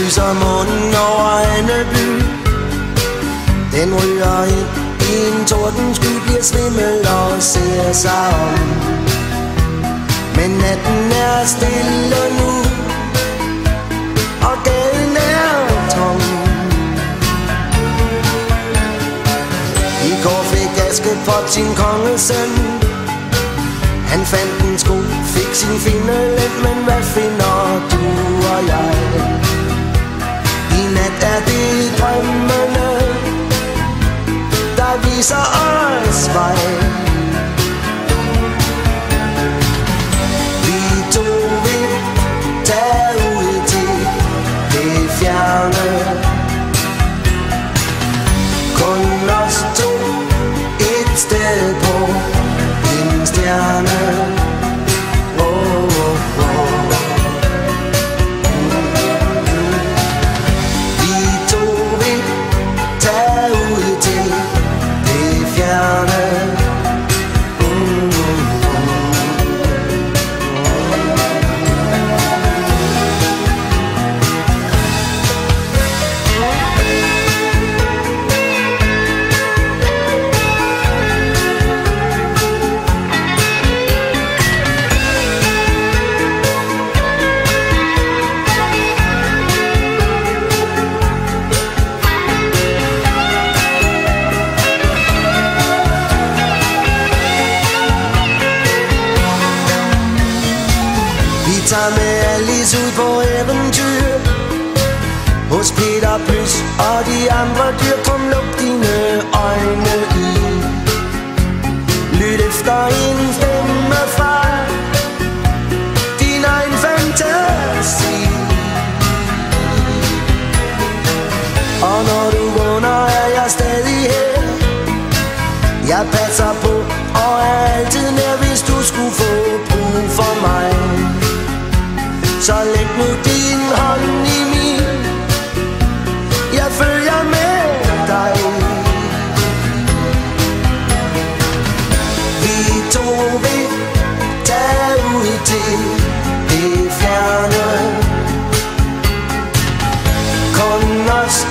lyser månen over Andeby. Den ryger ind i en tordensky, bliver svimmel og ser sig om. Men natten er stille nu, og gaden er tom. I går fik Askepot sin kongesøn. Han fandt en sko, fik sin fine løn, men hvad finder du og jeg? I nat er det drømmene, der viser os vej. Vi to vil tage ud til det fjerne, kun os to, et sted på en stjerne. Tager med Alice ud på eventyr hos Peter Plys og de andre dyr. Kom, luk dine øjne i, lyt efter en stemme fra din egen fantasi. Og når du vågner, er jeg stadig her. Jeg passer på og er altid nær, hvis du skulle få brug for mig. Så læg nu din hånd i min, jeg følger med dig. Vi to vil tage ud til det fjerne, kun os